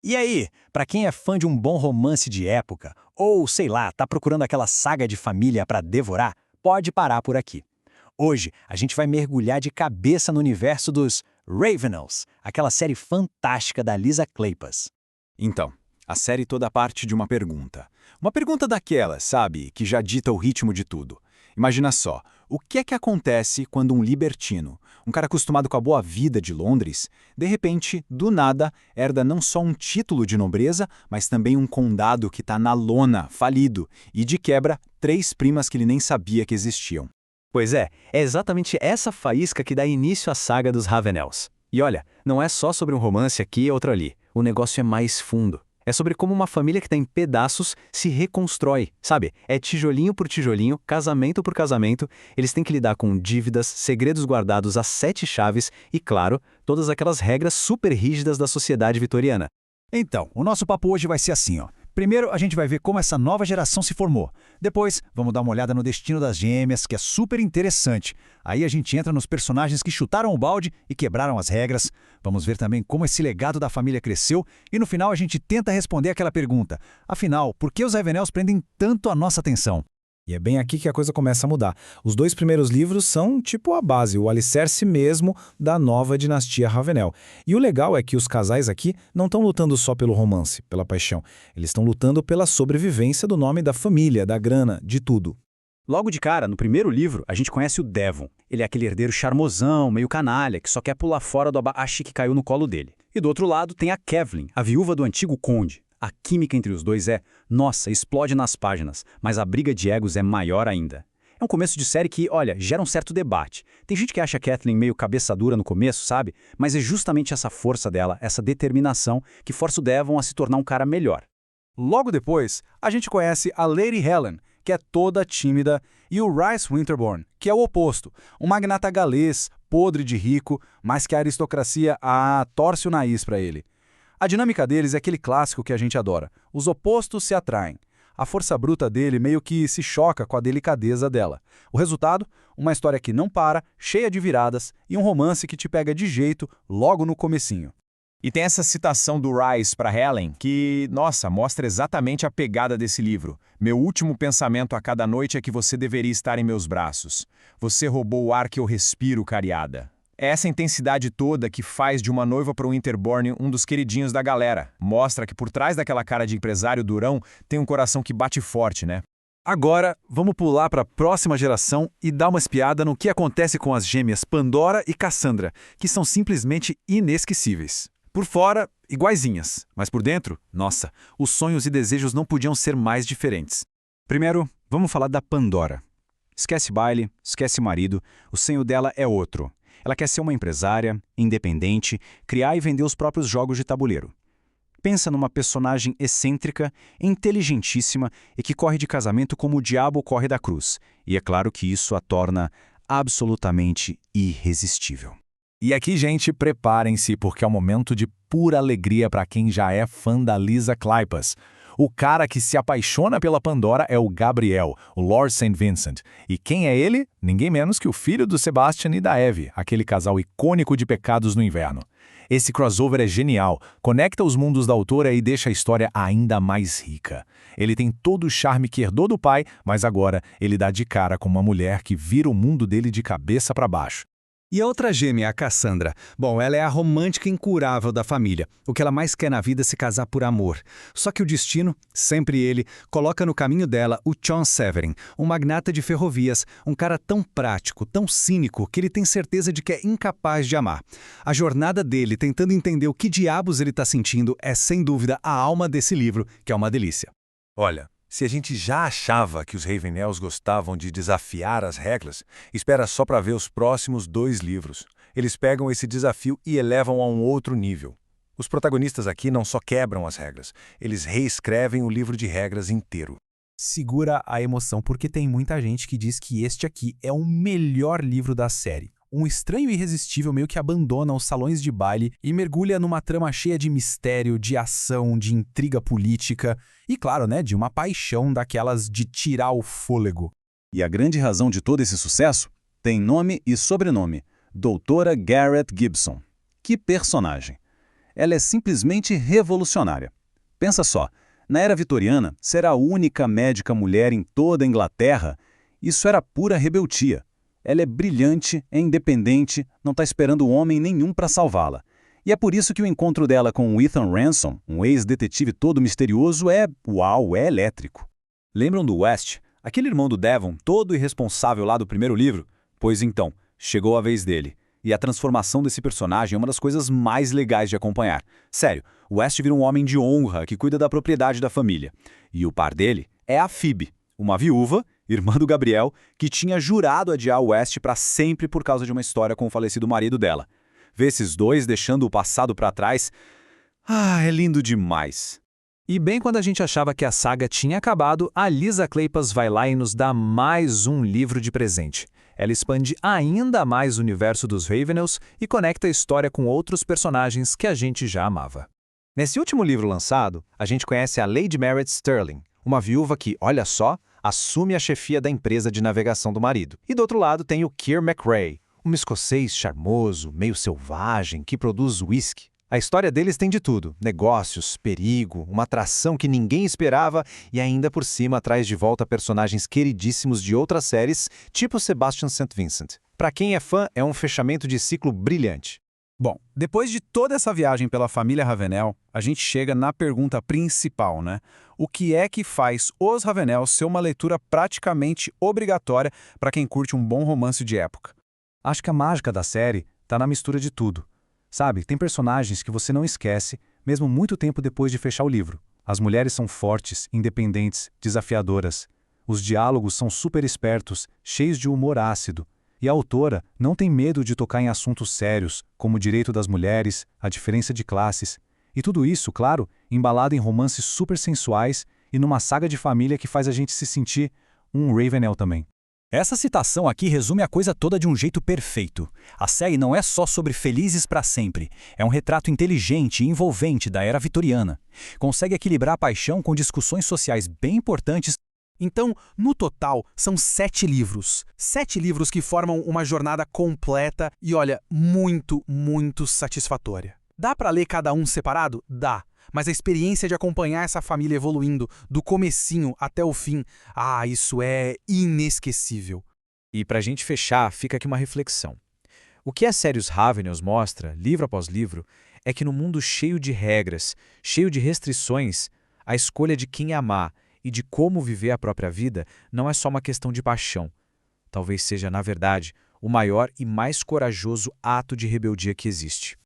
E aí, pra quem é fã de um bom romance de época, ou sei lá, tá procurando aquela saga de família pra devorar, pode parar por aqui. Hoje, a gente vai mergulhar de cabeça no universo dos Ravenels, aquela série fantástica da Lisa Kleypas. Então, a série toda parte de uma pergunta. Uma pergunta daquelas, sabe, que já dita o ritmo de tudo. Imagina só, o que é que acontece quando um libertino, um cara acostumado com a boa vida de Londres, de repente, do nada, herda não só um título de nobreza, mas também um condado que está na lona, falido, e de quebra, 3 primas que ele nem sabia que existiam. Pois é exatamente essa faísca que dá início à saga dos Ravenels. E olha, não é só sobre um romance aqui e outro ali. O negócio é mais fundo. É sobre como uma família que está em pedaços se reconstrói, sabe? É tijolinho por tijolinho, casamento por casamento. Eles têm que lidar com dívidas, segredos guardados a 7 chaves e, claro, todas aquelas regras super rígidas da sociedade vitoriana. Então, o nosso papo hoje vai ser assim, ó. Primeiro, a gente vai ver como essa nova geração se formou. Depois, vamos dar uma olhada no destino das gêmeas, que é super interessante. Aí a gente entra nos personagens que chutaram o balde e quebraram as regras. Vamos ver também como esse legado da família cresceu. E no final a gente tenta responder aquela pergunta. Afinal, por que os Ravenels prendem tanto a nossa atenção? E é bem aqui que a coisa começa a mudar. Os 2 primeiros livros são tipo a base, o alicerce mesmo da nova dinastia Ravenel. E o legal é que os casais aqui não estão lutando só pelo romance, pela paixão. Eles estão lutando pela sobrevivência do nome da família, da grana, de tudo. Logo de cara, no primeiro livro, a gente conhece o Devon. Ele é aquele herdeiro charmosão, meio canalha, que só quer pular fora do abacaxi que caiu no colo dele. E do outro lado tem a Kevlin, a viúva do antigo conde. A química entre os dois nossa, explode nas páginas, mas a briga de egos é maior ainda. É um começo de série que, olha, gera um certo debate. Tem gente que acha a Catelyn meio cabeça dura no começo, sabe? Mas é justamente essa força dela, essa determinação, que força o Devon a se tornar um cara melhor. Logo depois, a gente conhece a Lady Helen, que é toda tímida, e o Rhys Winterborn, que é o oposto, um magnata galês, podre de rico, mas que a aristocracia torce o nariz para ele. A dinâmica deles é aquele clássico que a gente adora. Os opostos se atraem. A força bruta dele meio que se choca com a delicadeza dela. O resultado? Uma história que não para, cheia de viradas, e um romance que te pega de jeito logo no comecinho. E tem essa citação do Rhys para Helen que, nossa, mostra exatamente a pegada desse livro. Meu último pensamento a cada noite é que você deveria estar em meus braços. Você roubou o ar que eu respiro, cariada. É essa intensidade toda que faz de Uma Noiva para o Winterborn um dos queridinhos da galera. Mostra que por trás daquela cara de empresário durão tem um coração que bate forte, né? Agora, vamos pular para a próxima geração e dar uma espiada no que acontece com as gêmeas Pandora e Cassandra, que são simplesmente inesquecíveis. Por fora, iguaizinhas, mas por dentro, nossa, os sonhos e desejos não podiam ser mais diferentes. Primeiro, vamos falar da Pandora. Esquece baile, esquece marido, o sonho dela é outro. Ela quer ser uma empresária, independente, criar e vender os próprios jogos de tabuleiro. Pensa numa personagem excêntrica, inteligentíssima e que corre de casamento como o diabo corre da cruz. E é claro que isso a torna absolutamente irresistível. E aqui, gente, preparem-se porque é um momento de pura alegria para quem já é fã da Lisa Kleypas. O cara que se apaixona pela Pandora é o Gabriel, o Lord St. Vincent. E quem é ele? Ninguém menos que o filho do Sebastian e da Evie, aquele casal icônico de Pecados no Inverno. Esse crossover é genial, conecta os mundos da autora e deixa a história ainda mais rica. Ele tem todo o charme que herdou do pai, mas agora ele dá de cara com uma mulher que vira o mundo dele de cabeça para baixo. E a outra gêmea, a Cassandra? Bom, ela é a romântica incurável da família. O que ela mais quer na vida é se casar por amor. Só que o destino, sempre ele, coloca no caminho dela o John Severin, um magnata de ferrovias, um cara tão prático, tão cínico, que ele tem certeza de que é incapaz de amar. A jornada dele, tentando entender o que diabos ele está sentindo, é sem dúvida a alma desse livro, que é uma delícia. Olha, se a gente já achava que os Ravenels gostavam de desafiar as regras, espera só para ver os próximos 2 livros. Eles pegam esse desafio e elevam a um outro nível. Os protagonistas aqui não só quebram as regras, eles reescrevem o livro de regras inteiro. Segura a emoção, porque tem muita gente que diz que este aqui é o melhor livro da série. Um estranho irresistível meio que abandona os salões de baile e mergulha numa trama cheia de mistério, de ação, de intriga política e, claro, né, de uma paixão daquelas de tirar o fôlego. E a grande razão de todo esse sucesso tem nome e sobrenome: Doutora Garrett Gibson. Que personagem! Ela é simplesmente revolucionária. Pensa só, na era vitoriana, ser a única médica mulher em toda a Inglaterra, isso era pura rebeldia. Ela é brilhante, é independente, não está esperando homem nenhum para salvá-la. E é por isso que o encontro dela com o Ethan Ransom, um ex-detetive todo misterioso, é elétrico. Lembram do West, aquele irmão do Devon, todo irresponsável lá do primeiro livro? Pois então, chegou a vez dele. E a transformação desse personagem é uma das coisas mais legais de acompanhar. Sério, o West vira um homem de honra que cuida da propriedade da família. E o par dele é a Phoebe, uma viúva, irmã do Gabriel, que tinha jurado adiar o West para sempre por causa de uma história com o falecido marido dela. Ver esses dois deixando o passado para trás... é lindo demais. E bem quando a gente achava que a saga tinha acabado, a Lisa Kleypas vai lá e nos dá mais um livro de presente. Ela expande ainda mais o universo dos Ravenels e conecta a história com outros personagens que a gente já amava. Nesse último livro lançado, a gente conhece a Lady Meredith Sterling, uma viúva que, olha só, assume a chefia da empresa de navegação do marido. E do outro lado tem o Keir McRae, um escocês charmoso, meio selvagem, que produz whisky. A história deles tem de tudo: negócios, perigo, uma atração que ninguém esperava e ainda por cima traz de volta personagens queridíssimos de outras séries, tipo Sebastian St. Vincent. Para quem é fã, é um fechamento de ciclo brilhante. Bom, depois de toda essa viagem pela família Ravenel, a gente chega na pergunta principal, né? O que é que faz Os Ravenels ser uma leitura praticamente obrigatória para quem curte um bom romance de época? Acho que a mágica da série está na mistura de tudo. Sabe, tem personagens que você não esquece, mesmo muito tempo depois de fechar o livro. As mulheres são fortes, independentes, desafiadoras. Os diálogos são super espertos, cheios de humor ácido. E a autora não tem medo de tocar em assuntos sérios, como o direito das mulheres, a diferença de classes. E tudo isso, claro, embalado em romances super sensuais e numa saga de família que faz a gente se sentir um Ravenel também. Essa citação aqui resume a coisa toda de um jeito perfeito. A série não é só sobre felizes para sempre, é um retrato inteligente e envolvente da era vitoriana. Consegue equilibrar a paixão com discussões sociais bem importantes. Então, no total, são 7 livros. 7 livros que formam uma jornada completa e, olha, muito, muito satisfatória. Dá para ler cada um separado? Dá. Mas a experiência de acompanhar essa família evoluindo, do comecinho até o fim, isso é inesquecível. E pra gente fechar, fica aqui uma reflexão. O que a série Os Ravenels mostra, livro após livro, é que no mundo cheio de regras, cheio de restrições, a escolha de quem amar e de como viver a própria vida não é só uma questão de paixão. Talvez seja, na verdade, o maior e mais corajoso ato de rebeldia que existe.